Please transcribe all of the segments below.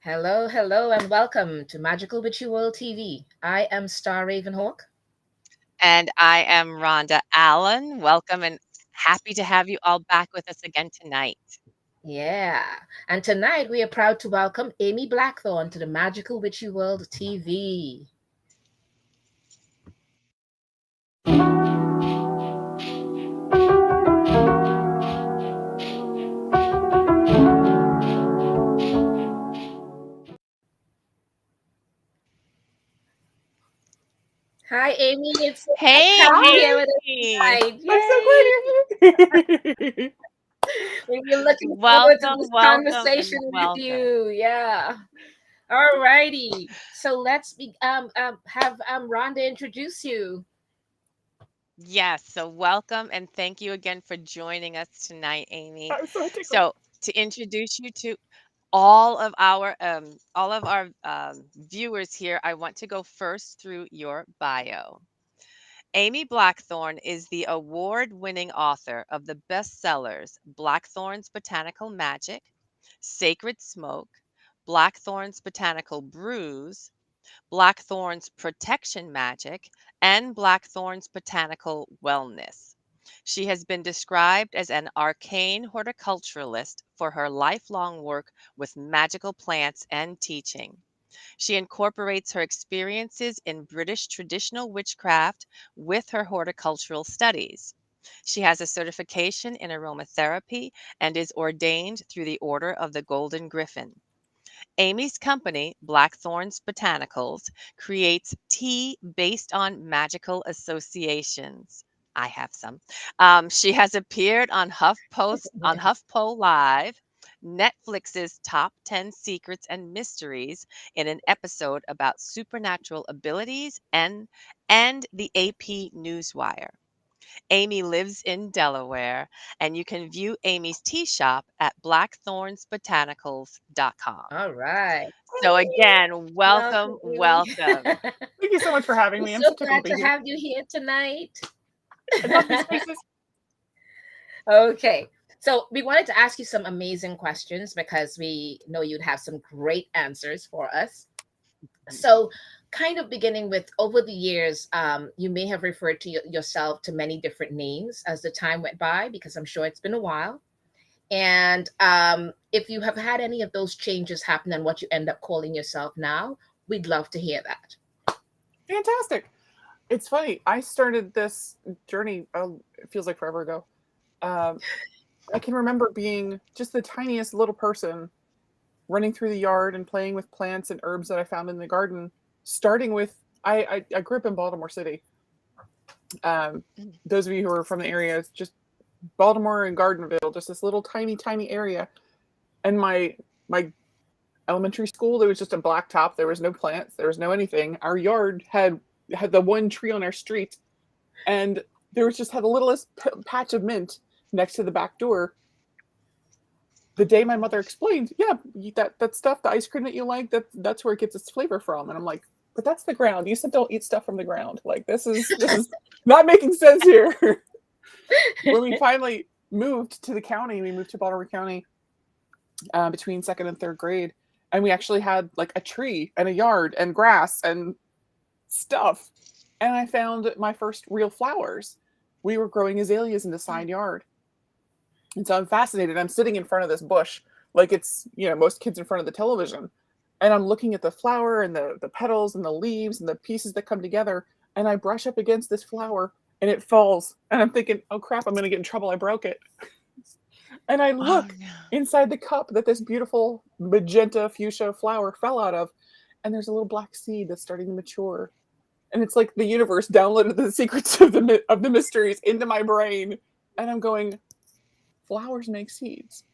Hello, hello, and welcome to Magical Witchy World TV. I am Star Ravenhawk. And I am Rhonda Allen. Welcome and happy to have you all back with us again tonight. Yeah, and tonight we are proud to welcome Amy Blackthorn to the Magical Witchy World TV. Hi, Amy. It's so nice to Hey, have you here with Amy. us tonight. I'm so Yay! glad you're here. We're looking forward to Welcome, this welcome, conversation and with welcome. you. Yeah. All righty. So let's have Rhonda introduce you. Yes, so welcome and thank you again for joining us tonight, Amy. I'm so tickled. So, to introduce you to all of our viewers here, I want to go first through your bio. Amy Blackthorn is the award winning author of the bestsellers Blackthorn's Botanical Magic, Sacred Smoke, Blackthorn's Botanical Brews, Blackthorn's Protection Magic, and Blackthorn's Botanical Wellness. She has been described as an arcane horticulturalist for her lifelong work with magical plants and teaching. She incorporates her experiences in British traditional witchcraft with her horticultural studies. She has a certification in aromatherapy and is ordained through the Order of the Golden Griffin. Amy's company, Blackthorn's Botanicals, creates tea based on magical associations. I have some. She has appeared on HuffPo Live, Netflix's Top 10 Secrets and Mysteries in an episode about supernatural abilities and the AP Newswire. Amy lives in Delaware, and you can view Amy's tea shop at blackthornsbotanicals.com. All right. So again, Welcome, welcome, Amy. welcome. Thank you so much for having We're me. I'm so so tickled glad to be to here. have you here tonight. I love these spaces. Okay. So we wanted to ask you some amazing questions because we know you'd have some great answers for us. So, kind of beginning with over the years, you may have referred to yourself to many different names as the time went by, because I'm sure it's been a while. And if you have had any of those changes happen and what you end up calling yourself now, we'd love to hear that. Fantastic. It's funny. I started this journey, it feels like forever ago. Um, I can remember being just the tiniest little person running through the yard and playing with plants and herbs that I found in the garden, starting with, I grew up in Baltimore City. Um, Mm. those of you who are from the area, it's just Baltimore and Gardenville, just this little tiny area. And my elementary school, there was just a black top. There was no plants. There was no anything. Our yard had the one tree on our street, and there was just had the littlest patch of mint next to the back door. The day my mother explained, yeah, that stuff, the ice cream that you like, that's where it gets its flavor from. And I'm like, but that's the ground. You said don't eat stuff from the ground. Like this is not making sense here. When we finally moved to the county, we moved to Baltimore County between second and third grade, and we actually had like a tree and a yard and grass and stuff. And I found my first real flowers. We were growing azaleas in the side yard, and so I'm fascinated. I'm sitting in front of this bush, like it's most kids in front of the television, and I'm looking at the flower and the petals and the leaves and the pieces that come together. And I brush up against this flower, and it falls. And I'm thinking, oh crap, I'm gonna get in trouble. I broke it. And I Oh look no. inside the cup that this beautiful magenta fuchsia flower fell out of, and there's a little black seed that's starting to mature. And it's like the universe downloaded the secrets of the mysteries into my brain, and I'm going, flowers make seeds.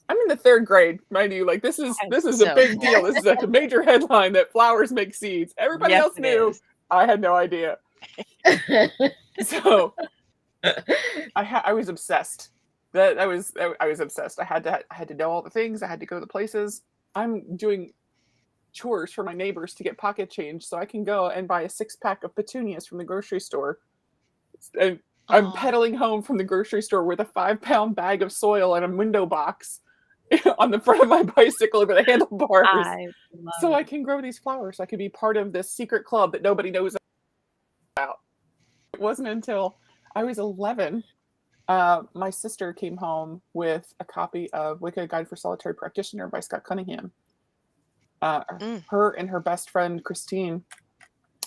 I'm in the third grade, mind you. Like this That's is a so big deal. cool. This is like a major headline that flowers make seeds. Everybody Yes, else it knew. is. I had no idea. So I was obsessed. That I was obsessed. I had to know all the things. I had to go to the places. I'm doing chores for my neighbors to get pocket change so I can go and buy a 6-pack of petunias from the grocery store. And I'm Oh, pedaling home from the grocery store with a 5-pound bag of soil and a window box. on the front of my bicycle over the handlebars, I love so I it. can grow these flowers. I can be part of this secret club that nobody knows about. It wasn't until I was 11, my sister came home with a copy of Wicca Guide for Solitary Practitioner by Scott Cunningham. Mm. Her and her best friend Christine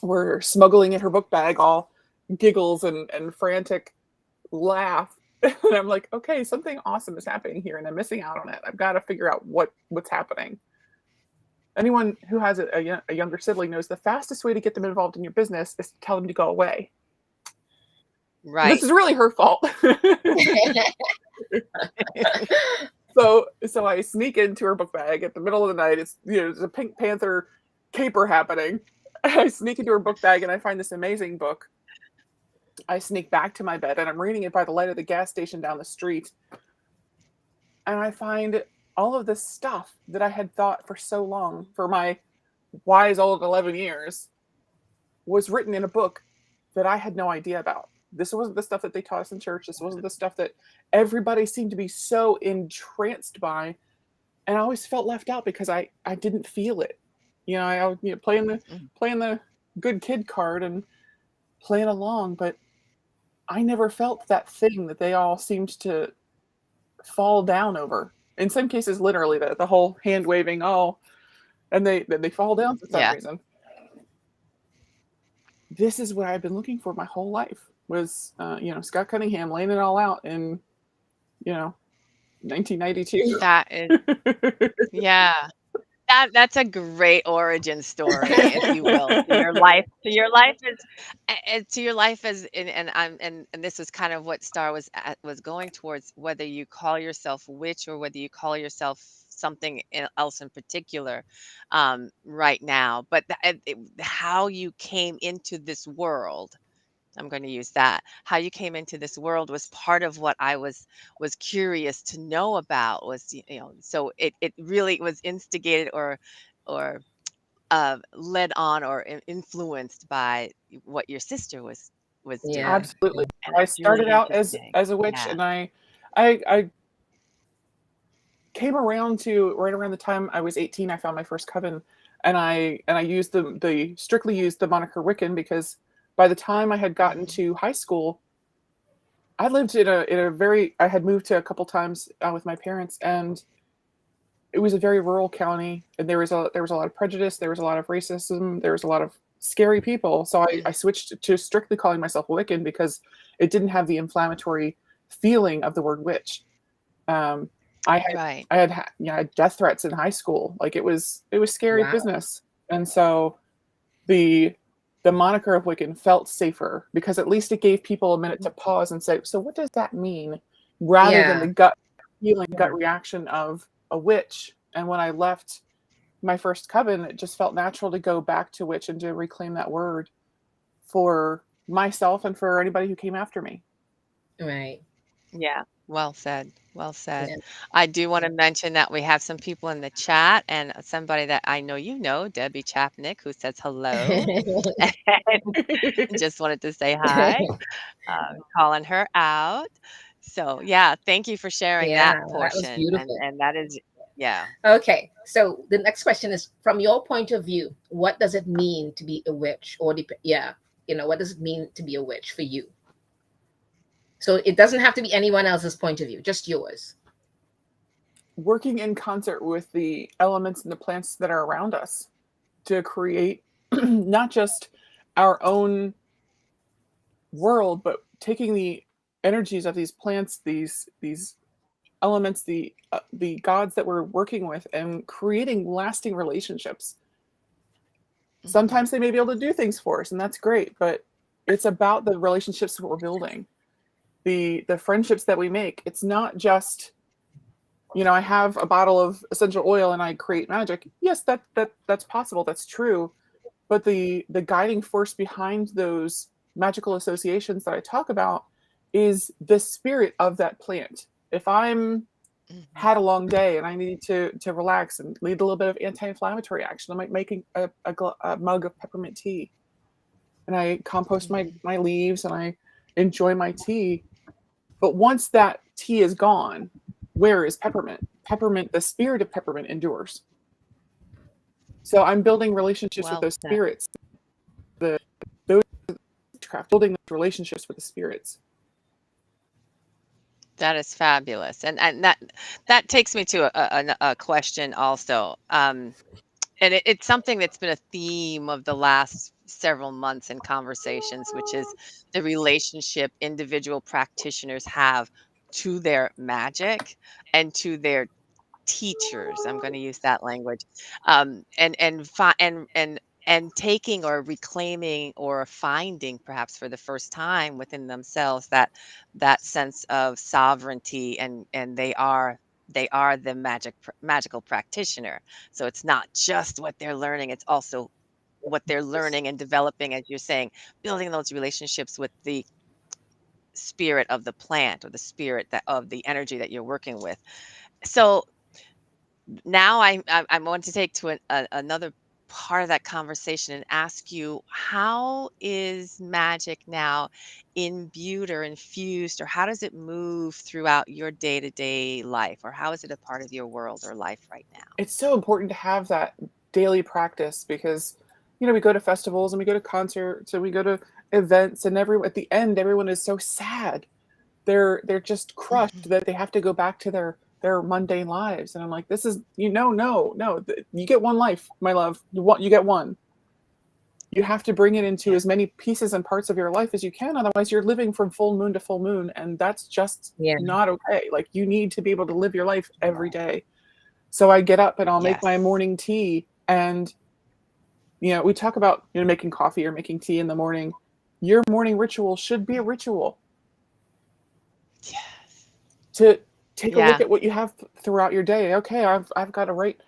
were smuggling in her book bag, all giggles and frantic laugh. And I'm like, okay, something awesome is happening here, and I'm missing out on it. I've got to figure out what's happening. Anyone who has a younger sibling knows the fastest way to get them involved in your business is to tell them to go away. This Right. is really her fault. So I sneak into her book bag at the middle of the night. It's, there's a Pink Panther caper happening. I sneak into her book bag and I find this amazing book. I sneak back to my bed and I'm reading it by the light of the gas station down the street. And I find all of this stuff that I had thought for so long, for my wise old 11 years, was written in a book that I had no idea about. This wasn't the stuff that they taught us in church. This wasn't the stuff that everybody seemed to be so entranced by. And I always felt left out because I didn't feel it. I was playing the good kid card and playing along, but I never felt that thing that they all seemed to fall down over. In some cases, literally, the whole hand waving, and they fall down for some Yeah. reason. This is what I've been looking for my whole life. Was Scott Cunningham laying it all out in 1992. That is, yeah. That's a great origin story, if you will, to your life. To your life as and this is kind of what Star was going towards, whether you call yourself witch or whether you call yourself something else in particular, right now. But how you came into this world, I'm going to use that. How you came into this world was part of what I was curious to know about. Was so it really was instigated or led on or influenced by what your sister was Yeah. doing, Absolutely. and I it's really started out interesting. as a witch, Yeah. and I came around to right around the time I was 18. I found my first coven, and I used the strictly used the moniker Wiccan because by the time I had gotten Mhm. to high school, I lived I had moved to a couple times with my parents, and it was a very rural county, and there was a lot of prejudice, there was a lot of racism, there was a lot of scary people. So I Mm. switched to strictly calling myself a Wiccan because it didn't have the inflammatory feeling of the word witch. Um, I had Right. I had death threats in high school. Like it was scary Wow. business, and so the moniker of Wiccan felt safer because at least it gave people a minute to pause and say, so what does that mean? Rather than Yeah. the gut feeling, gut reaction of a witch. And when I left my first coven, it just felt natural to go back to witch and to reclaim that word for myself and for anybody who came after me. Right. Yeah. Well said. Well said. Yeah. I do want to mention that we have some people in the chat and somebody that I know Debbie Chapnick, who says hello. And just wanted to say hi, calling her out. So, yeah, thank you for sharing that Yeah, that was portion. beautiful. And that is, yeah. Okay, so the next question is, from your point of view, what does it mean to be a witch? Yeah, what does it mean to be a witch for you? So it doesn't have to be anyone else's point of view, just yours. Working in concert with the elements and the plants that are around us to create not just our own world, but taking the energies of these plants, these elements, the gods that we're working with, and creating lasting relationships. Mhm. Sometimes they may be able to do things for us, and that's great, but it's about the relationships that we're building, the friendships that we make. It's not just, I have a bottle of essential oil and I create magic. Yes, that's possible, that's true, but the guiding force behind those magical associations that I talk about is the spirit of that plant. If I'm Mhm. had a long day and I need to relax and need a little bit of anti-inflammatory action, I might make a mug of peppermint tea, and I compost Mhm. my leaves and I enjoy my tea. But once that tea is gone, where is peppermint? peppermint, the spirit of peppermint endures. So I'm building relationships with Well those said. spirits. Those witchcraft, building those relationships with the spirits. That is fabulous, and that takes me to a question also. And it's something that's been a theme of the last several months in conversations, which is the relationship individual practitioners have to their magic and to their teachers. I'm going to use that language, and taking or reclaiming or finding, perhaps for the first time within themselves, that sense of sovereignty, and they are the magical practitioner. So it's not just what they're learning; it's also what they're learning and developing, as you're saying, building those relationships with the spirit of the plant or the spirit that of the energy that you're working with. So now I want to take to another part of that conversation and ask you, how is magic now imbued or infused, or how does it move throughout your day-to-day life, or how is it a part of your world or life right now? It's so important to have that daily practice because, we go to festivals and we go to concerts and we go to events, and at the end, everyone is so sad. They're just crushed Mhm. that they have to go back to their mundane lives. And I'm like, this is, no. You get one life, my love. You get one. You have to bring it into Yeah. as many pieces and parts of your life as you can. Otherwise, you're living from full moon to full moon, and that's just Yeah. not okay. Like, you need to be able to live your life every day. So I get up and I'll make my Yes. morning tea, and we talk about making coffee or making tea in the morning. Your morning ritual should be a ritual Yes. to take a look Yeah. at what you have throughout your day. Okay, I've got to write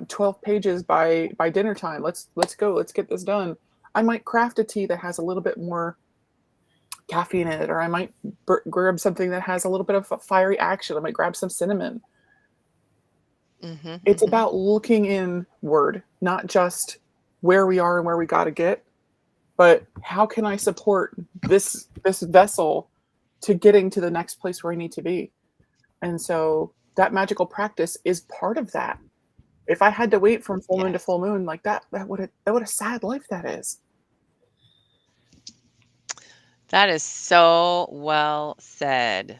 12 pages by dinner time. Let's go. Let's get this done. I might craft a tea that has a little bit more caffeine in it, or I might grab something that has a little bit of a fiery action. I might grab some cinnamon. Hmm. It's Hmm. about looking inward, not just where we are and where we got to get, but how can I support this vessel to getting to the next place where I need to be. And so that magical practice is part of that. If I had to wait from full moon to Yes. full moon like that would a sad life that is. That is so well said.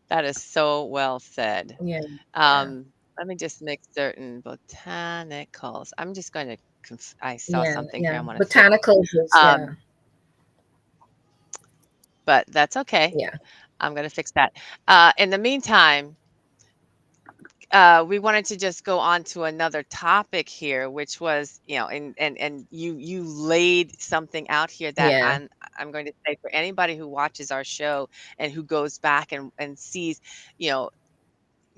That is so well said. Yeah. Yeah. Let me just make certain botanicals. I'm just going to, I saw Yeah. something here Yeah. I want to fix. Botanicals is, yeah. Um, but that's okay. Yeah. I'm going to fix that. In the meantime, we wanted to just go on to another topic here, which was, and you laid something out here that Yeah. I'm going to say, for anybody who watches our show and who goes back and sees, you know,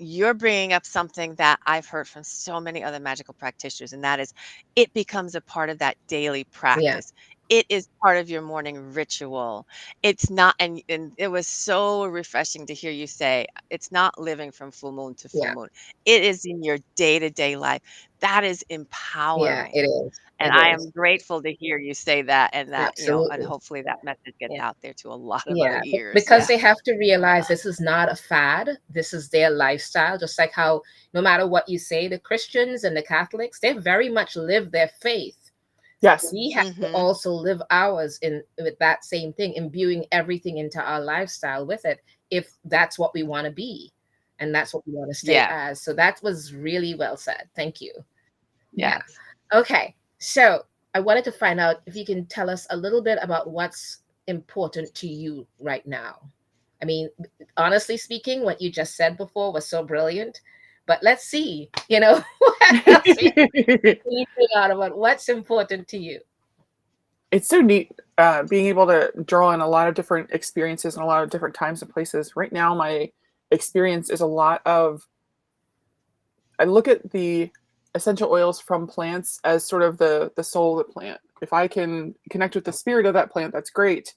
you're bringing up something that I've heard from so many other magical practitioners, and that is, it becomes a part of that daily Yeah. practice. It is part of your morning ritual. It's not, and it was so refreshing to hear you say, it's not living from full moon to full Yeah. moon. It is in your day-to-day life. That is Yeah. empowering. It is. And It I is. am grateful to hear you say that, and that, and Absolutely. hopefully that message gets Yeah. out there to a lot of other Yeah, ears. because Yeah. they have to realize this is not a fad. This is their lifestyle. Just like how, no matter what you say, the Christians and the Catholics, they very much live their faith. Yes. We have to Hmm. also live ours in with that same thing, imbuing everything into our lifestyle with it, if that's what we want to be, and that's what we want to stay Yeah. as. So that was really well said. Thank you. Yeah. Yes. Okay. So I wanted to find out if you can tell us a little bit about what's important to you right now. I mean, honestly speaking, what you just said before was so brilliant. But let's see, what else we can figure out about what's important to you. It's so neat being able to draw in a lot of different experiences and a lot of different times and places. Right now, my experience is a lot of, I look at the essential oils from plants as sort of the soul of the plant. If I can connect with the spirit of that plant, that's great.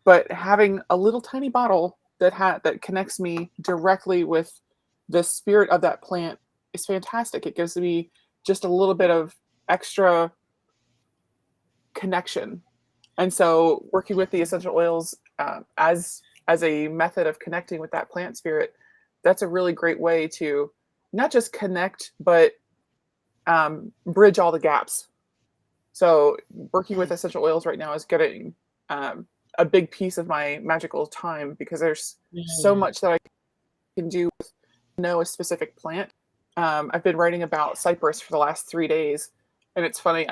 But having a little tiny bottle that connects me directly with the spirit of that plant is fantastic. It gives me just a little bit of extra connection. And so working with the essential oils as a method of connecting with that plant spirit that's a really great way to not just connect, but bridge all the gaps. So working with Mm, essential oils right now is getting a big piece of my magical time, because there's so Mm. much that I can do with know a specific plant. I've been writing about cypress for the last 3 days, and it's funny.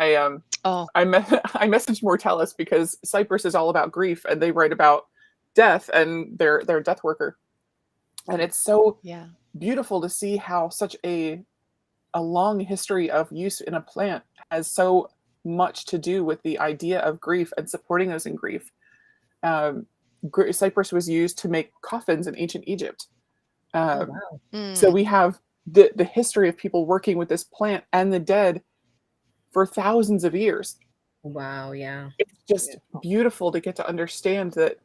oh, I messaged Mortalis because cypress is all about grief, and they write about death, and they're a death worker, and it's so yeah. beautiful to see how such a long history of use in a plant has so much to do with the idea of grief and supporting those in grief. Um, cypress was used to make coffins in ancient Egypt. Oh Um, wow. so Mm, we have the history of people working with this plant and the dead for thousands of years. Wow, yeah. It's just beautiful to get to understand that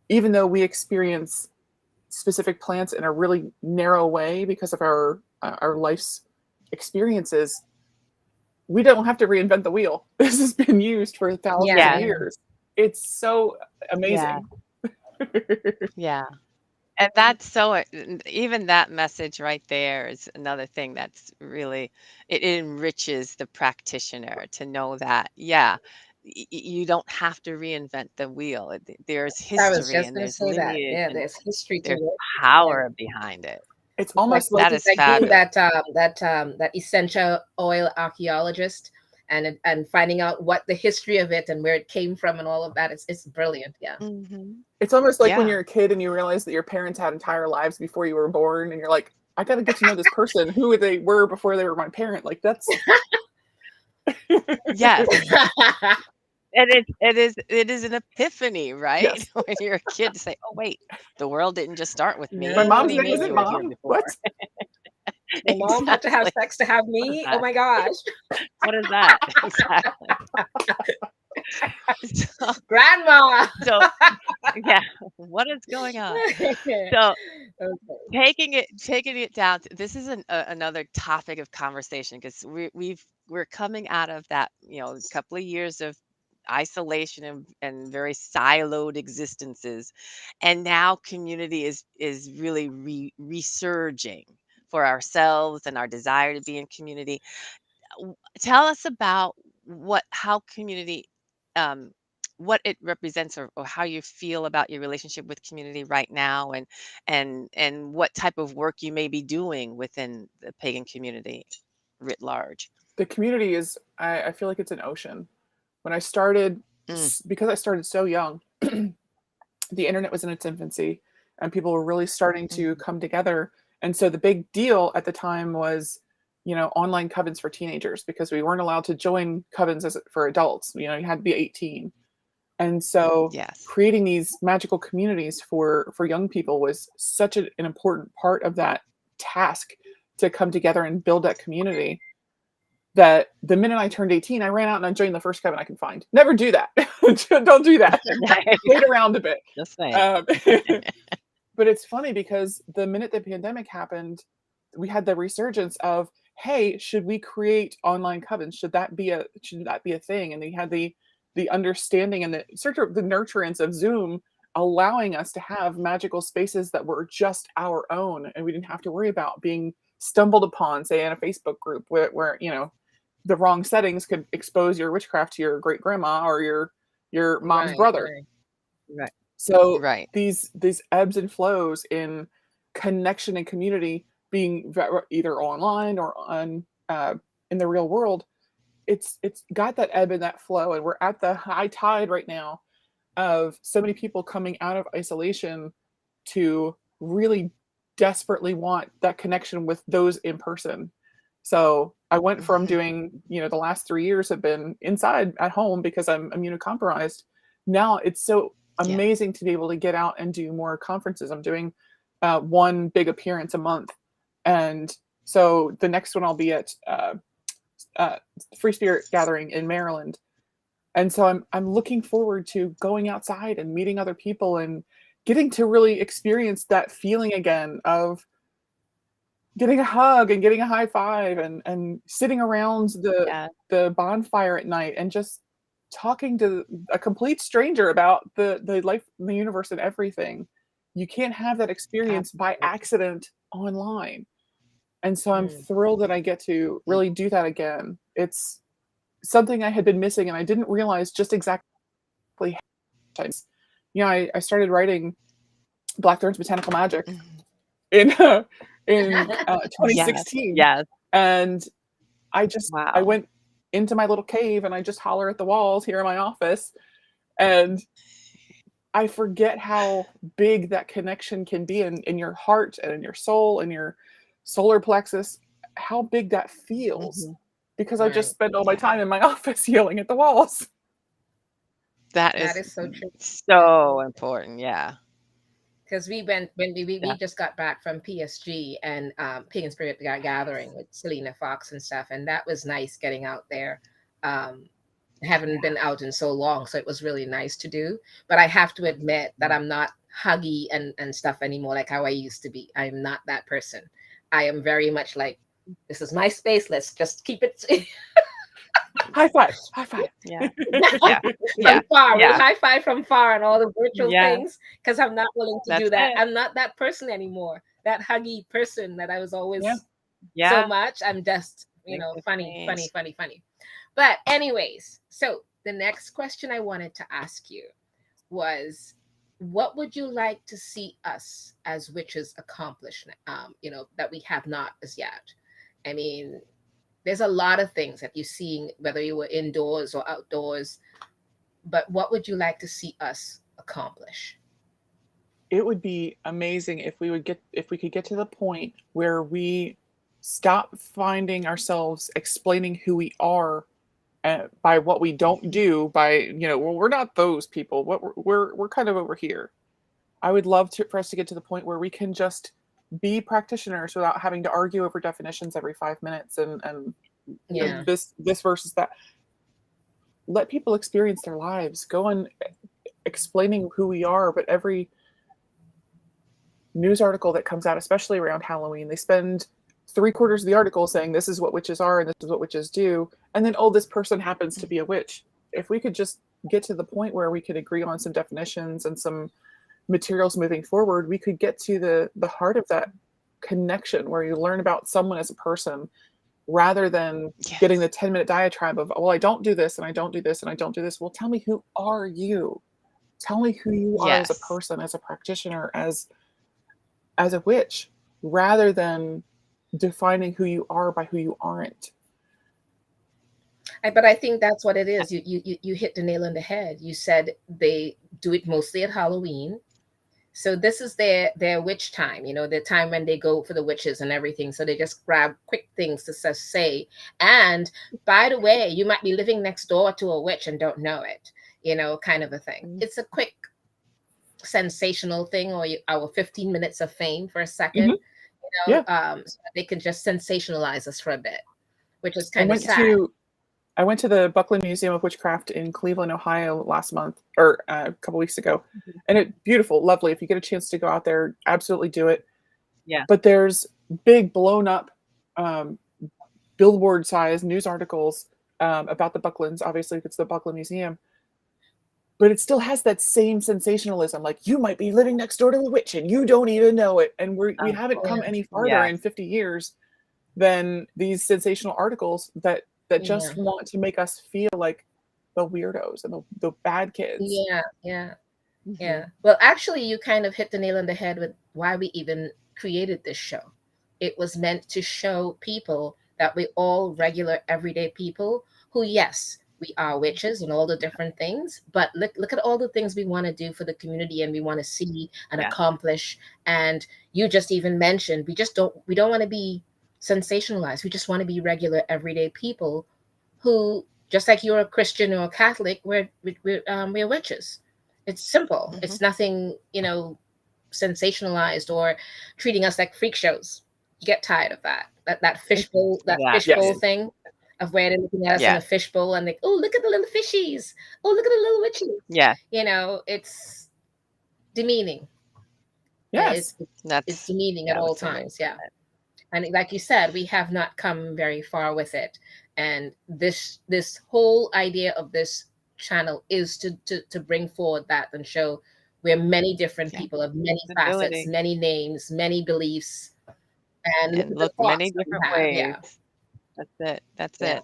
even though we experience specific plants in a really narrow way because of our life's experiences, we don't have to reinvent the wheel. This has been used for thousands Yeah, of yeah, yeah. years. It's so yeah, amazing. yeah. And that's so even that message right there is another thing that's really it enriches the practitioner to know that, yeah, you don't have to reinvent the wheel. There's I was history just and gonna there's say that. lineage Yeah, and there's history to there's it. Yeah. power behind it. It's It's like almost like That it's is like being fabulous. that essential oil archaeologist and finding out what the history of it and where it came from and all of that. It's brilliant. Yeah. Hmm. it's almost like when Yeah. you're a kid and you realize that your parents had entire lives before you were born, and you're like, I got to get to know this person, who they were before they were my parent. Like that's Yes. And it is an epiphany, right? yes. When you're a kid to say, "Oh, wait, the world didn't just start with My me. What do mom's you No, name mean isn't you were here mom. before?" What? my mom had to have Exactly. sex to have What is me. Oh that? my gosh. What is that? Exactly. So Grandma. so, yeah, what is going on? So, Okay. taking it down to this is another topic of conversation because we're coming out of that, couple of years of isolation and very siloed existences, and now community is really resurging for ourselves and our desire to be in community. Tell us about how community um what it represents, or how you feel about your relationship with community right now, and what type of work you may be doing within the pagan community writ large. The community is. I feel like it's an ocean. When I started, Mm, because I started so young, the internet was in its infancy, and people were really starting to mhm. come together. And so the big deal at the time was, online covens for teenagers, because we weren't allowed to join covens for adults. You had to be 18. And so Yes. creating these magical communities for young people was such an important part of that task, to come together and build that community, that the minute I turned 18, I ran out and I joined the first coven I could find. Never do that. Don't do that. Wait around a bit. Just saying. Um, but it's funny because the minute the pandemic happened, we had the resurgence of, hey, should we create online covens? Should that be a thing? And they had the understanding and the sort of the nurturance of Zoom, allowing us to have magical spaces that were just our own, and we didn't have to worry about being stumbled upon, say, in a Facebook group where the wrong settings could expose your witchcraft to your great grandma or your mom's Right, brother. right. Right. So Right. these ebbs and flows in connection and community, being either online or on in the real world, it's got that ebb and that flow, and we're at the high tide right now of so many people coming out of isolation to really desperately want that connection with those in person. So I went from Hmm. doing, the last 3 years have been inside at home because I'm immunocompromised. Now it's so Yeah. amazing to be able to get out and do more conferences. I'm doing one big appearance a month. And so the next one I'll be at uh, Free Spirit Gathering in Maryland. And so I'm looking forward to going outside and meeting other people and getting to really experience that feeling again of getting a hug and getting a high five, and sitting around Yeah. the bonfire at night and just talking to a complete stranger about the life, the universe, and everything. you can't have that experience by Absolutely. accident online. And so I'm Mm. thrilled that I get to really do that again. It's something I had been missing, and I didn't realize just exactly how times. I started writing Blackthorn's Botanical Magic Mhm. in in Yes. 2016, Yes. and I Wow. went into my little cave and I just holler at the walls here in my office, and I forget how big that connection can be in your heart and in your soul and your solar plexus, how big that feels Mhm. because I just Right. spend all my Yeah. time in my office yelling at the walls. That That is is so true. so important. Yeah. Because we went when we Yeah. just got back from PSG and Pagan Spirit Gathering with Selena Fox and stuff, and that was nice getting out there. Um, haven't Yeah. been out in so long, so it was really nice to do. But I have to admit that I'm not huggy and stuff anymore like how I used to be. I'm not that person. I am very much like, this is my space. Let's just keep it High five, high five. Yeah. Yeah. Yeah. from far. We'll Yeah. high five from far and all the virtual Yeah. things because I'm not willing to That's do that. it. I'm not that person anymore. That huggy person that I was Yeah. always so Yeah. much. I'm just, Things have funny, funny, changed. funny, funny. But, anyways, so the next question I wanted to ask you was, what would you like to see us as witches accomplish, that we have not as yet? I mean, there's a lot of things that you're seeing, whether you were indoors or outdoors, but what would you like to see us accomplish? It would be amazing if we could get to the point where we stop finding ourselves explaining who we are by what we don't do by well, we're not those people, what we're kind of over here. I would love for us to get to the point where we can just be practitioners without having to argue over definitions every 5 minutes and Yeah. this versus that. Let people experience their lives, go on explaining who we are, but every news article that comes out, especially around Halloween, they spend 3/4 of the article saying this is what witches are and this is what witches do, and then oh, this person happens to be a witch. If we could just get to the point where we could agree on some definitions and some materials moving forward, we could get to the heart of that connection where you learn about someone as a person rather than getting Yes. the 10-minute diatribe of, well, I don't do this and I don't do this and I don't do this. Well, tell me, who are you? Tell me who you are as a Yes. person, as a practitioner, as a witch, rather than defining who you are by who you aren't. But I think that's what it is. You hit the nail on the head. You said they do it mostly at Halloween. So this is their witch time, the time when they go for the witches and everything. So they just grab quick things to say. And by the way, you might be living next door to a witch and don't know it, kind of a thing. Mm. It's a quick sensational thing, or our 15 minutes of fame for a second, Mhm. Yeah. so that they can just sensationalize us for a bit, which is I kind of went sad. to I went to the Buckland Museum of Witchcraft in Cleveland, Ohio last month or a couple weeks ago. Mhm. And it beautiful, lovely. If you get a chance to go out there, absolutely do it. Yeah. But there's big blown up um, billboard size news articles about the Bucklands. Obviously, it's the Buckland Museum, but it still has that same sensationalism. Like, you might be living next door to a witch and you don't even know it. And we Of haven't course. come any farther Yes. in 50 years than these sensational articles that Yeah. just want to make us feel like the weirdos and the bad kids. Yeah. Yeah. Mhm. Yeah. Well, actually, you kind of hit the nail on the head with why we even created this show. It was meant to show people that we all regular, everyday people who, yes, we are witches and all the different things, but look at all the things we want to do for the community and we want to see and Yeah. accomplish. And you just even mentioned we don't want to be sensationalized. We just want to be regular, everyday people who, just like you're a Christian or a Catholic, we're witches. It's simple. Mhm. It's nothing, sensationalized or treating us like freak shows. You get tired of that fishbowl Exactly. Yes. thing of where they're looking at us in a Yes. fishbowl and like, oh, look at the little fishies. Oh, look at the little witches. Yeah. It's demeaning. Yes. It's demeaning at Yeah, all what's the word times. for Yeah. it? And like you said, we have not come very far with it. And this whole idea of this channel is to bring forward that and show We're many different Yeah. people of many facets, Ability many names, many beliefs, and look and at the look many thoughts that we different have. ways. Yeah, That's it. That's yeah. it.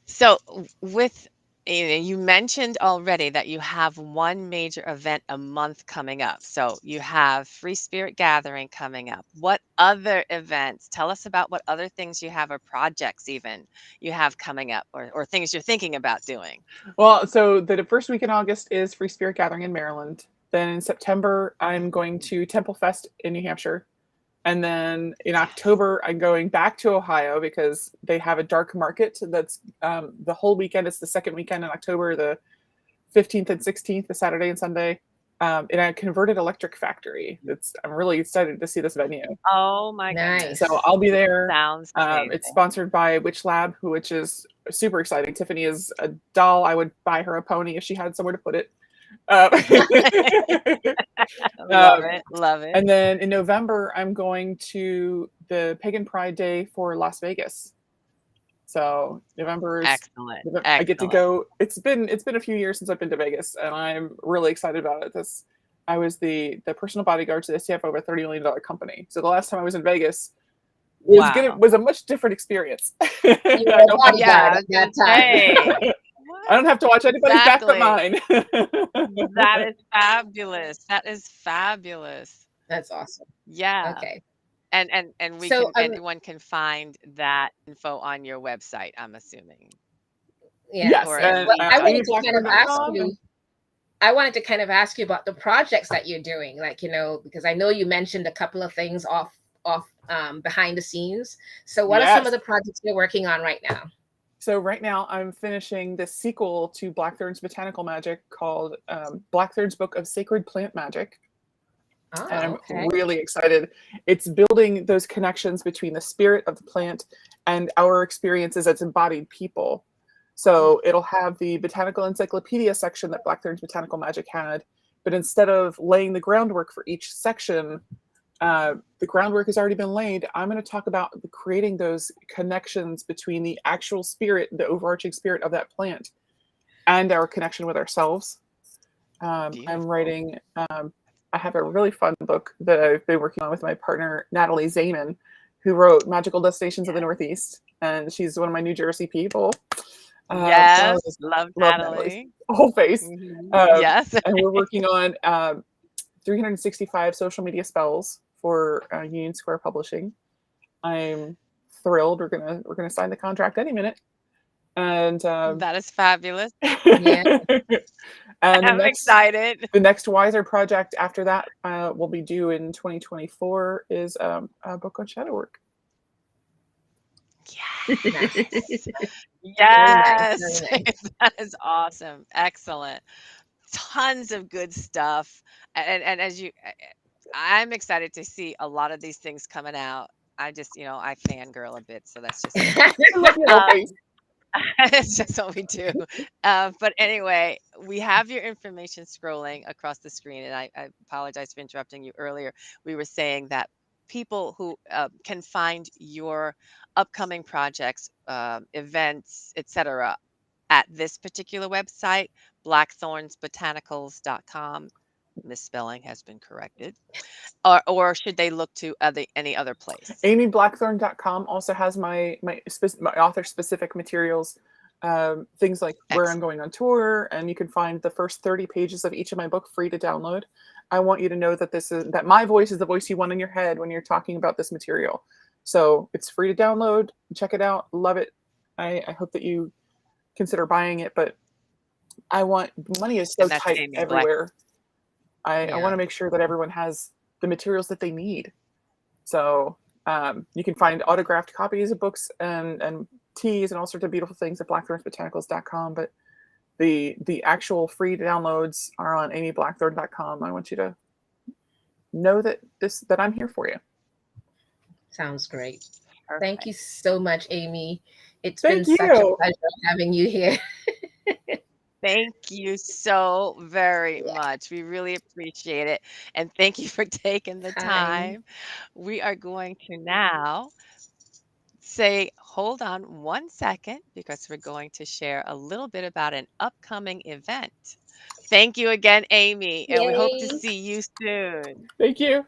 So, with you mentioned already that you have one major event a month coming up. So, you have Free Spirit Gathering coming up. What other events? Tell us about what other things you have or projects even you have coming up or things you're thinking about doing. Well, so the first week in August is Free Spirit Gathering in Maryland. Then in September, I'm going to Temple Fest in New Hampshire. And then in Yes. October, I'm going back to Ohio because they have a dark market that's the whole weekend. It's the second weekend in October, the 15th and 16th, the Saturday and Sunday. In a converted electric factory. I'm really excited to see this venue. Oh my So goodness. Nice. I'll be there. Sounds It's amazing. sponsored by Witch Lab, which is super exciting. Tiffany is a doll. I would buy her a pony if she had somewhere to put it. Um, Love um, it. Love it. and then in November, I'm going to the Pagan Pride Day for Las Vegas. So November is Excellent. I get to Excellent. go. It's been a few years since I've been to Vegas, and I'm really excited about it. This I was the personal bodyguard to the CFO of a $30 million company. So the last time I was in Vegas Wow. was a much different experience. You were a Yeah, bodyguard I at was that gonna time. say. I What? don't have to watch anybody's back but Exactly. mine. That is fabulous. That is fabulous. That's awesome. Yeah. Okay. And we So can everyone can find that info on your website, I'm assuming, yeah. Yes, or at and Well, least I on wanted to kind of ask amyblackthorn.com. Facebook. you. I wanted to kind of ask you about the projects that you're doing, like because I know you mentioned a couple of things off behind the scenes. So, what are some of Yes. the projects you're working on right now? So right now I'm finishing the sequel to Blackthorn's botanical magic called Blackthorn's Book of Sacred Plant Magic. And Oh, I'm okay. really excited. It's building those connections between the spirit of the plant and our experiences as embodied people. Mm, So it'll have the botanical encyclopedia section that Blackthorn's Botanical Magic had, but instead of laying the groundwork for each section, the groundwork has already been laid. I'm going to talk about creating those connections between the actual spirit, the overarching spirit of that plant, and our connection with ourselves. I'm beautiful. writing. I have a really fun book that I've been working on with my partner Natalie Zayman, who wrote Magical Destinations of the Yeah. Northeast, and she's one of my New Jersey people. So I Yes, just love love Natalie's Natalie. whole face. Yes. And we're working on 365 social media spells for Union Square Publishing. I'm thrilled. We're gonna sign the contract any minute, and That is fabulous. Yeah. and I'm excited. the next Wiser project after that will be due in 2024 is a book on shadow work. Nice. Yes. Very nice. Very Yes. nice. That is awesome. Excellent. Tons of good stuff. And as I'm excited to see a lot of these things coming out. I just, I fangirl a bit, so that's just me. I love your whole Um, face. it's just what we do. But anyway, we have your information scrolling across the screen, and I apologize for interrupting you earlier. We were saying that people who can find your upcoming projects, events, etc., at this particular website, blackthornsbotanicals.com. Misspelling has been corrected. Or should they look to any other place? AmyBlackthorn.com also has my author specific materials, things like where I'm Excellent. going on tour, and you can find the first 30 pages of each of my book free to download. I want you to know that that my voice is the voice you want in your head when you're talking about this material. So it's free to download. Check it out. Love it. I hope that you consider buying it, but money is so And that's tight Amy Black. everywhere. I want Yeah. to make sure that everyone has the materials that they need. So you can find autographed copies of books and teas and all sorts of beautiful things at blackthornsbotanicals.com. But the actual free downloads are on amyblackthorn.com. I want you to know that I'm here for you. Sounds great. Thank Perfect. you so much, Amy. It's been Thank such a you. pleasure having you here. Thank you so very Yeah. much. We really appreciate it. And thank you for taking the Time. time. We are going to now say, hold on 1 second because we're going to share a little bit about an upcoming event. Thank you again, Amy, and we hope to Yay. see you soon. Thank you.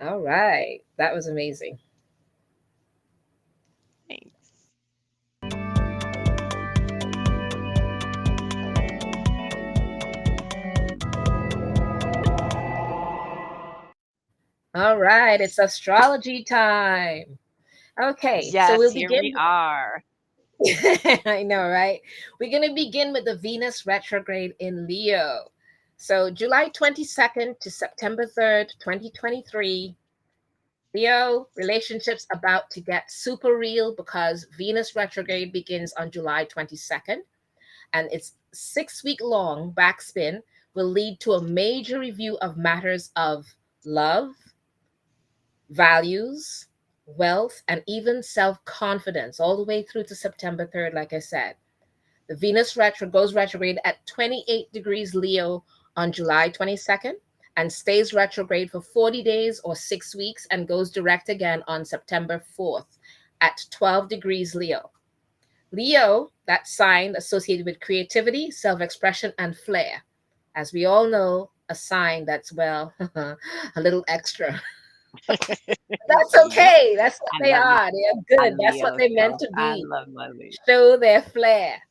All right. That was amazing. Thanks. All right. It's astrology time. Okay. So Yes, we'll here we begin. are. I know, right? We're going to begin with the Venus retrograde in Leo. So July 22nd to September 3rd, 2023. Leo, relationships about to get super real because Venus retrograde begins on July 22nd, and its 6 week long backspin will lead to a major review of matters of love, values, wealth, and even self confidence, all the way through to September 3rd, like I said. The Venus retro goes retrograde at 28 degrees Leo on July 22nd and stays retrograde for 40 days or 6 weeks and goes direct again on September 4th at 12 degrees Leo. Leo, that sign associated with creativity, self expression, and flair. As we all know, a sign that's, well, a little extra. That's Yep. okay. That's what I they love me are. They are a good. That's what Leo, they're meant so to I be. love my Leo. Show their flair.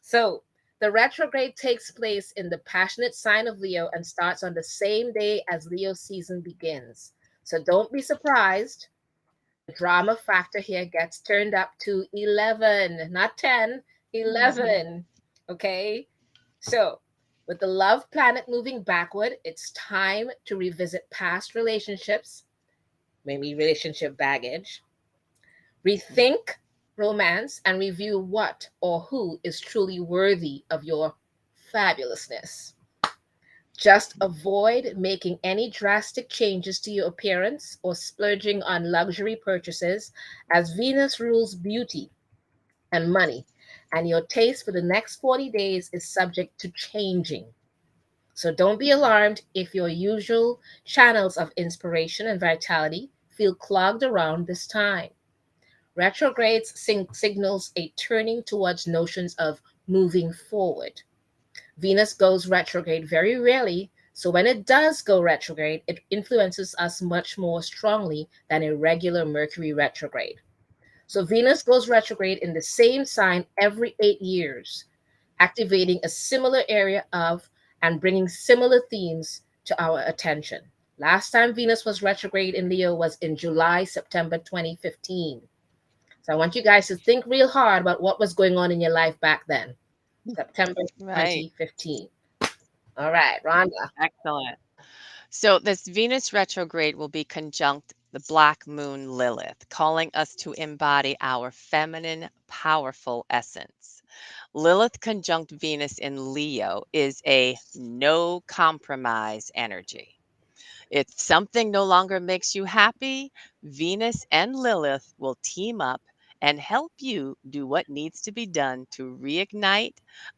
So the retrograde takes place in the passionate sign of Leo and starts on the same day as Leo season begins. So don't be surprised. The drama factor here gets turned up to 11, not 10, 11. Okay. So with the love planet moving backward, it's time to revisit past relationships, maybe relationship baggage, rethink romance, and review what or who is truly worthy of your fabulousness. Just avoid making any drastic changes to your appearance or splurging on luxury purchases, as Venus rules beauty and money, and your taste for the next 40 days is subject to changing. So don't be alarmed if your usual channels of inspiration and vitality feel clogged around this time. Retrogrades signals a turning towards notions of moving forward. Venus goes retrograde very rarely, so when it does go retrograde, it influences us much more strongly than a regular Mercury retrograde. So Venus goes retrograde in the same sign every 8 years, activating a similar area of and bringing similar themes to our attention. Last time Venus was retrograde in Leo was in July, September 2015. So I want you guys to think real hard about what was going on in your life back then, September Right. 2015. All right, Rhonda. Excellent. So, this Venus retrograde will be conjunct the black moon Lilith, calling us to embody our feminine, powerful essence. Lilith conjunct Venus in Leo is a no compromise energy. If something no longer makes you happy, Venus and Lilith will team up and help you do what needs to be done to reignite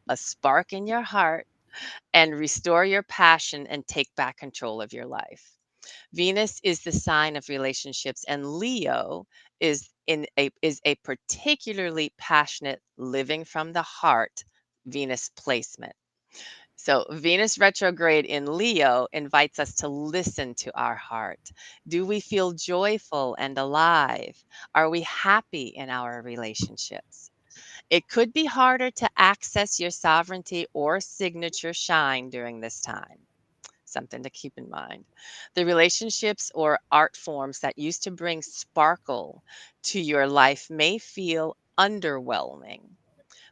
a spark in your heart and restore your passion and take back control of your life. Venus is the sign of relationships, and Leo is a particularly passionate living from the heart Venus placement. So, Venus retrograde in Leo invites us to listen to our heart. Do we feel joyful and alive? Are we happy in our relationships? It could be harder to access your sovereignty or signature shine during this time. Something to keep in mind. The relationships or art forms that used to bring sparkle to your life may feel underwhelming.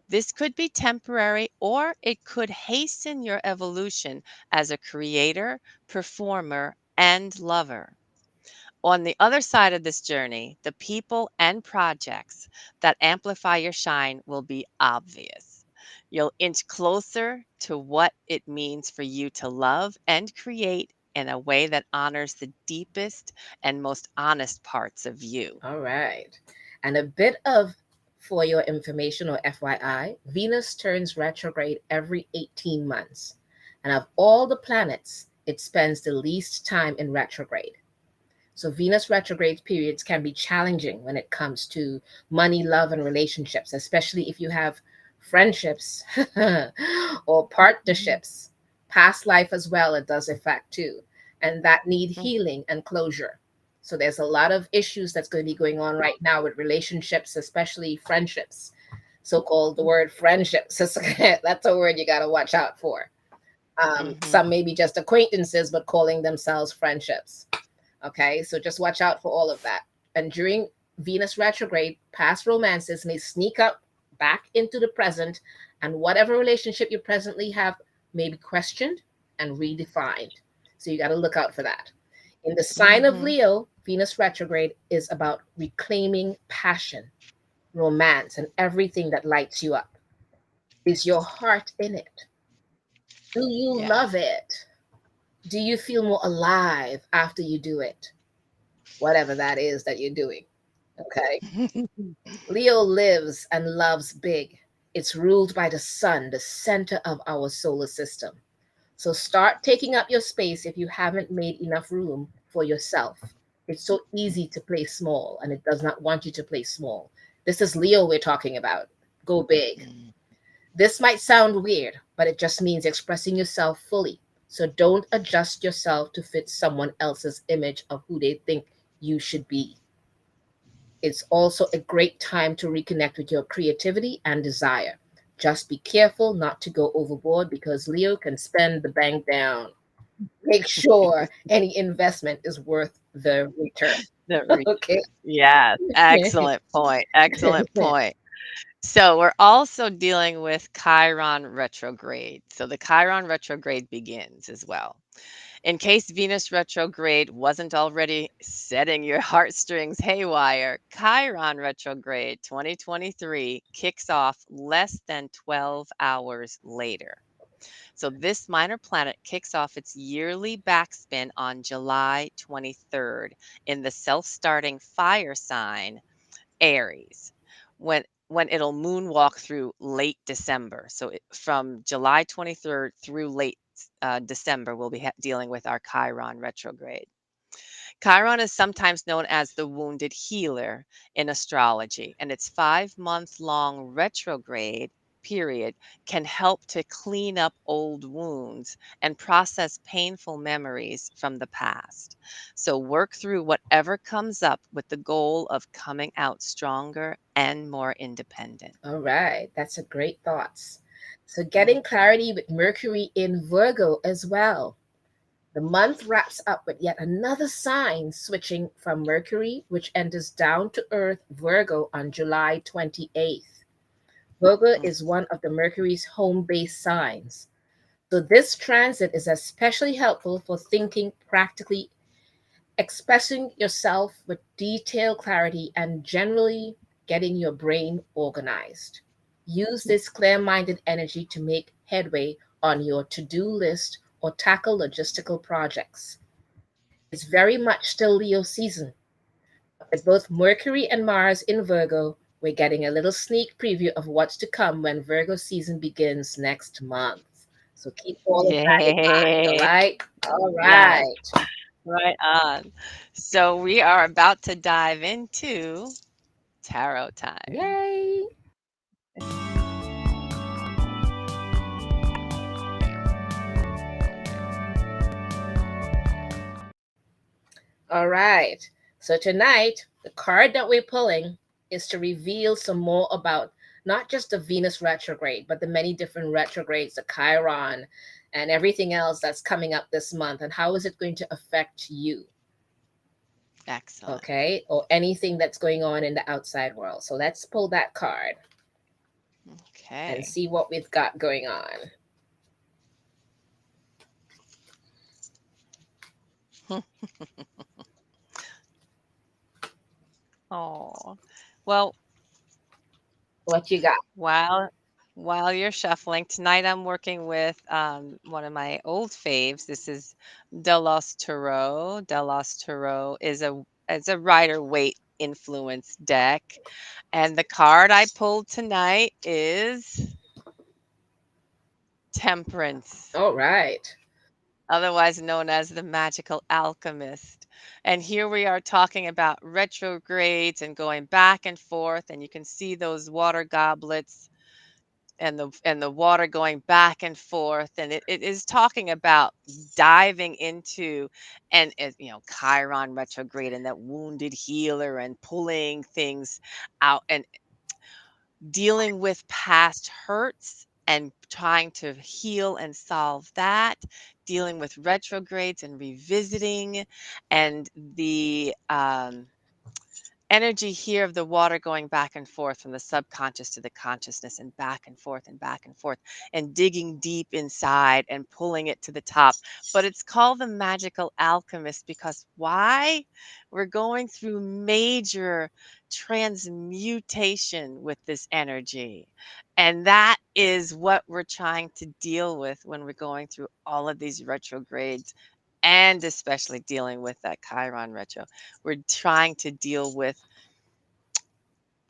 This could be temporary or it could hasten your evolution as a creator, performer, and lover. On the other side of this journey, the people and projects that amplify your shine will be obvious. You'll inch closer to what it means for you to love and create in a way that honors the deepest and most honest parts of you. All right. And a bit of for your information or FYI, Venus turns retrograde every 18 months. And of all the planets, it spends the least time in retrograde. So Venus retrograde periods can be challenging when it comes to money, love, and relationships, especially if you have friendships or Mhm. partnerships. Past life as well, it does affect too, and that need Mm. healing and closure. So there's a lot of issues that's going to be going on right now with relationships, especially friendships. So-called the word friendships. That's a word you got to watch out for. Mhm. Some may be just acquaintances, but calling themselves friendships. Okay, so just watch out for all of that. And during Venus retrograde, past romances may sneak up back into the present, and whatever relationship you presently have may be questioned and redefined. So you got to look out for that. In the sign of Mhm. Leo, Venus retrograde is about reclaiming passion, romance, and everything that lights you up. Is your heart in it? Do you Yeah. love it? Do you feel more alive after you do it? Whatever that is that you're doing. Okay. Leo lives and loves big. It's ruled by the sun, the center of our solar system. So start taking up your space if you haven't made enough room for yourself. It's so easy to play small, and it does not want you to play small. This is Leo we're talking about. Go big. Mm. This might sound weird, but it just means expressing yourself fully. So don't adjust yourself to fit someone else's image of who they think you should be. It's also a great time to reconnect with your creativity and desire. Just be careful not to go overboard because Leo can spend the bank down. Make sure any investment is worth the return. The Okay. return. Yes. Excellent point. Excellent point. So we're also dealing with Chiron retrograde. So the Chiron retrograde begins as well. In case Venus retrograde wasn't already setting your heartstrings haywire, Chiron retrograde 2023 kicks off less than 12 hours later. So this minor planet kicks off its yearly backspin on July 23rd in the self-starting fire sign Aries, when it'll moonwalk through late December. So from July 23rd through late December, we'll be dealing with our Chiron retrograde. Chiron is sometimes known as the wounded healer in astrology, and its 5 month long retrograde period can help to clean up old wounds and process painful memories from the past. So, work through whatever comes up with the goal of coming out stronger and more independent. All right. That's a great thoughts. So getting Mhm. clarity with Mercury in Virgo as well. The month wraps up with yet another sign switching from Mercury, which enters down to Earth Virgo on July 28th. Virgo Mm. is one of the Mercury's home base signs. So this transit is especially helpful for thinking practically, expressing yourself with detailed clarity, and generally getting your brain organized. Use this clear minded energy to make headway on your to do list or tackle logistical projects. It's very much still Leo season. With both Mercury and Mars in Virgo, we're getting a little sneak preview of what's to come when Virgo season begins next month. So keep all of that in mind, all Yay. right? All Yes, right. right on. So, we are about to dive into tarot time. Yay. All right. So tonight, the card that we're pulling is to reveal some more about not just the Venus retrograde, but the many different retrogrades, the Chiron, and everything else that's coming up this month. And how is it going to affect you? Excellent. Okay. Or anything that's going on in the outside world. So let's pull that card and Okay. see what we've got going on. Oh, well, What you got? while while you're shuffling, tonight I'm working with one of my old faves. This is De Los Tarot. De Los Tarot is a Rider Waite influence deck. And the card I pulled tonight is Temperance, All right. otherwise known as the Magical Alchemist. And here we are talking about retrogrades and going back and forth, and you can see those water goblets and the water going back and forth, and it is talking about diving into and Chiron retrograde and that wounded healer and pulling things out and dealing with past hurts and trying to heal and solve that, dealing with retrogrades and revisiting, and the energy here of the water going back and forth from the subconscious to the consciousness and back and forth and digging deep inside and pulling it to the top. But it's called the magical alchemist because why? We're going through major transmutation with this energy. And that is what we're trying to deal with when we're going through all of these retrogrades and especially dealing with that Chiron retro. We're trying to deal with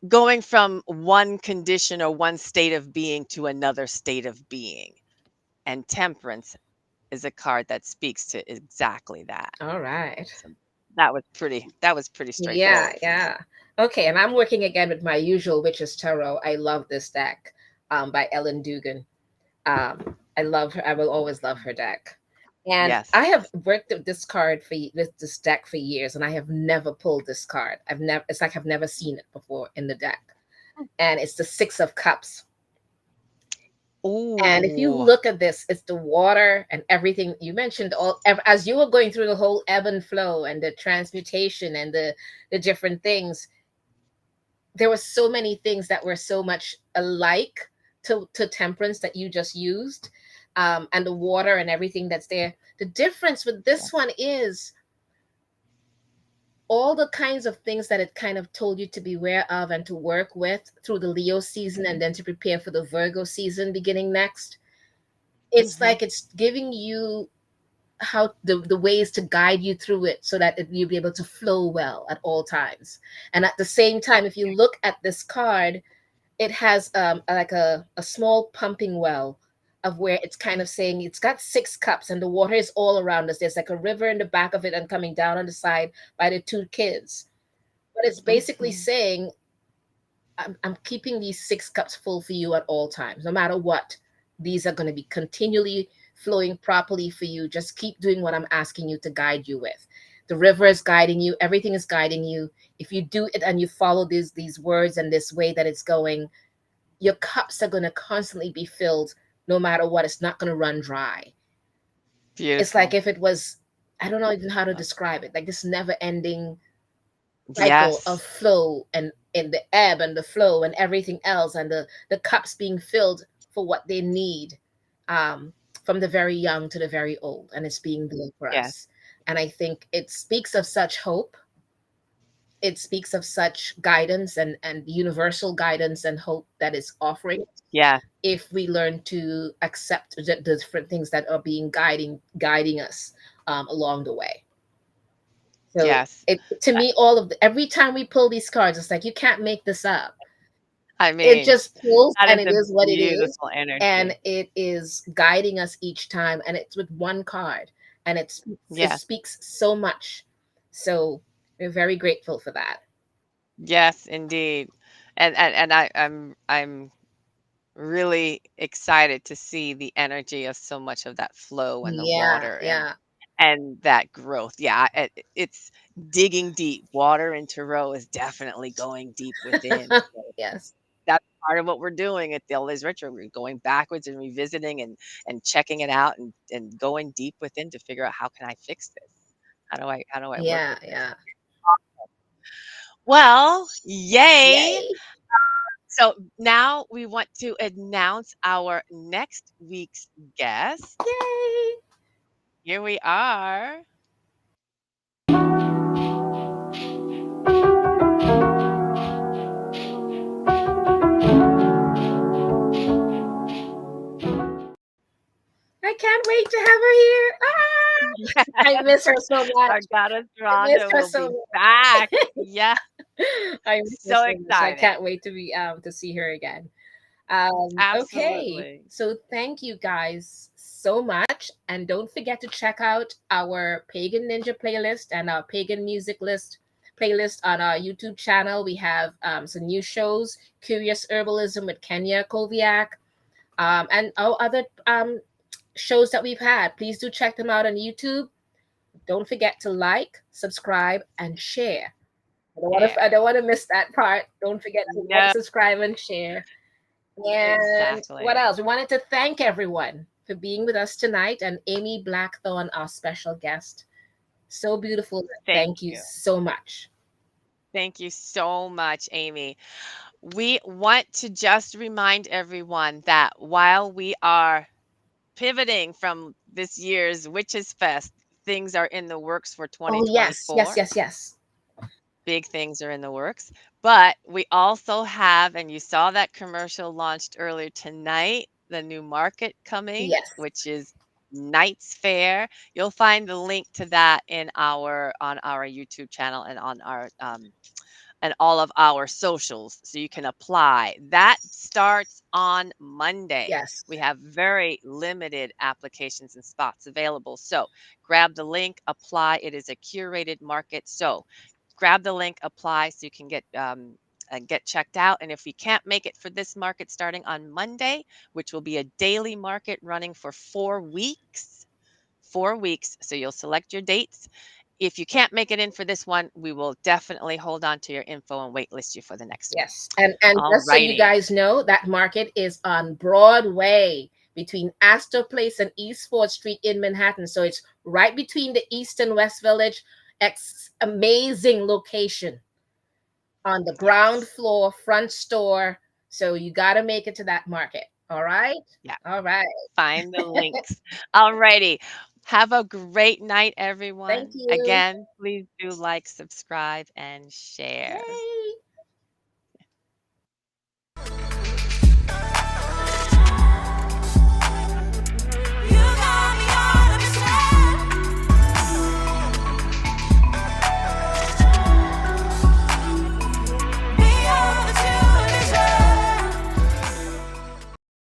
going from one condition or one state of being to another state of being. And temperance is a card that speaks to exactly that. All right. So that was pretty Yeah, straightforward for me. yeah. Okay, and I'm working again with my usual Witches Tarot. I love this deck by Ellen Dugan. I love her. I will always love her deck. And I Yes. have worked with this card this deck for years, and I have never pulled this card. I've never. It's like I've never seen it before in the deck, and it's the Six of Cups. And if you Oh, look at this, it's the water and everything you mentioned. As you were going through the whole ebb and flow and the transmutation and the different things, there were so many things that were so much alike to temperance that you just used, and the water and everything that's there. The difference with yeah. this one is all the kinds of things that it kind of told you to beware of and to work with through the Leo season and then to prepare for the Virgo season beginning next. It's Hmm. like it's giving you how the ways to guide you through it so that you'll be able to flow well at all times. And at the same time, if you look at this card, it has like a small pumping well of where it's kind of saying it's got six cups and the water is all around us. There's like a river in the back of it and coming down on the side by the two kids. But it's basically Hmm. saying, I'm keeping these six cups full for you at all times, no matter what. These are going to be continually flowing properly for you. Just keep doing what I'm asking you to guide you with. The river is guiding you, everything is guiding you. If you do it and you follow these words and this way that it's going, your cups are going to constantly be filled no matter what. It's not going to run dry. It's like Beautiful. if it was, I don't know even how to describe it, like this never ending cycle of Yes. flow and in the ebb and the flow and everything else, and the cups being filled for what they need, um from the very young to the very old, and it's being there for Yes. us. And I think it speaks of such hope. It speaks of such guidance and universal guidance and hope that is offering Yes. if we learn to accept the different things that are being guiding us along the way. So Yes. it, to me, every time we pull these cards, it's like you can't make this up. I It mean, just pulls that and is it a is what it is, beautiful and energy. it is guiding us each time, and it's with one card, and it Yeah. speaks so much. So we're very grateful for that. Yes, indeed. And I'm really excited to see the energy of so much of that flow and the Yeah, water yeah. and that growth. Yeah, it's digging deep. Water in Tarot is definitely going deep within. So Yes. that's part of what we're doing at the all these retro. We're going backwards and revisiting and checking it out and going deep within to figure out how can I fix this? How do I work Yeah, with this? yeah. Well, yay. Yay. So now we want to announce our next week's guest. Yay. Here we are. can't wait to have her here. I Yes, miss her so much. our goddess I miss Rhonda her will so be much. back. Yeah, I miss her so so much. I excited. can't wait to see her again. Okay, Absolutely. so thank you guys so much, and don't forget to check out our Pagan Ninja playlist and our Pagan music list playlist on our YouTube channel. We have some new shows: Curious Herbalism with Kenya Koviak, and our other shows that we've had. Please do check them out on YouTube. Don't forget to like, subscribe, and share. I Share. don't want to miss that part. Don't forget to like, No, subscribe, and share. And what exactly. else? We wanted to thank everyone for being with us tonight, and Amy Blackthorn, our special guest. So beautiful. Thank Thank you you. so much. Thank you so much, Amy. We want to just remind everyone that while we are pivoting from this year's Witches Fest, things are in the works for Oh, yes, yes, 2024. yes, yes. Big things are in the works. But we also have, and you saw that commercial launched earlier tonight, the new market coming, Yes, which is Knights Fair. You'll find the link to that in our on our YouTube channel and on our and all of our socials so you can apply. That starts on Monday. yes, We have very limited applications and spots available. So grab the link, apply. It is a curated market. So grab the link, apply so you can get checked out. And if you can't make it for this market starting on Monday, which will be a daily market running for 4 weeks, 4 weeks. So you'll select your dates. If you can't make it in for this one, we will definitely hold on to your info and waitlist you for the next one. yes. And All just so you righty. guys know, that market is on Broadway between Astor Place and East 4th Street in Manhattan. So it's right between the East and West Village. Amazing location on the ground Yes. floor, front store. So you got to make it to that market. All right. Yeah. All right. Find the links. All righty. Have a great night, Thank everyone. you. Again, please do like, subscribe, and share. Yay.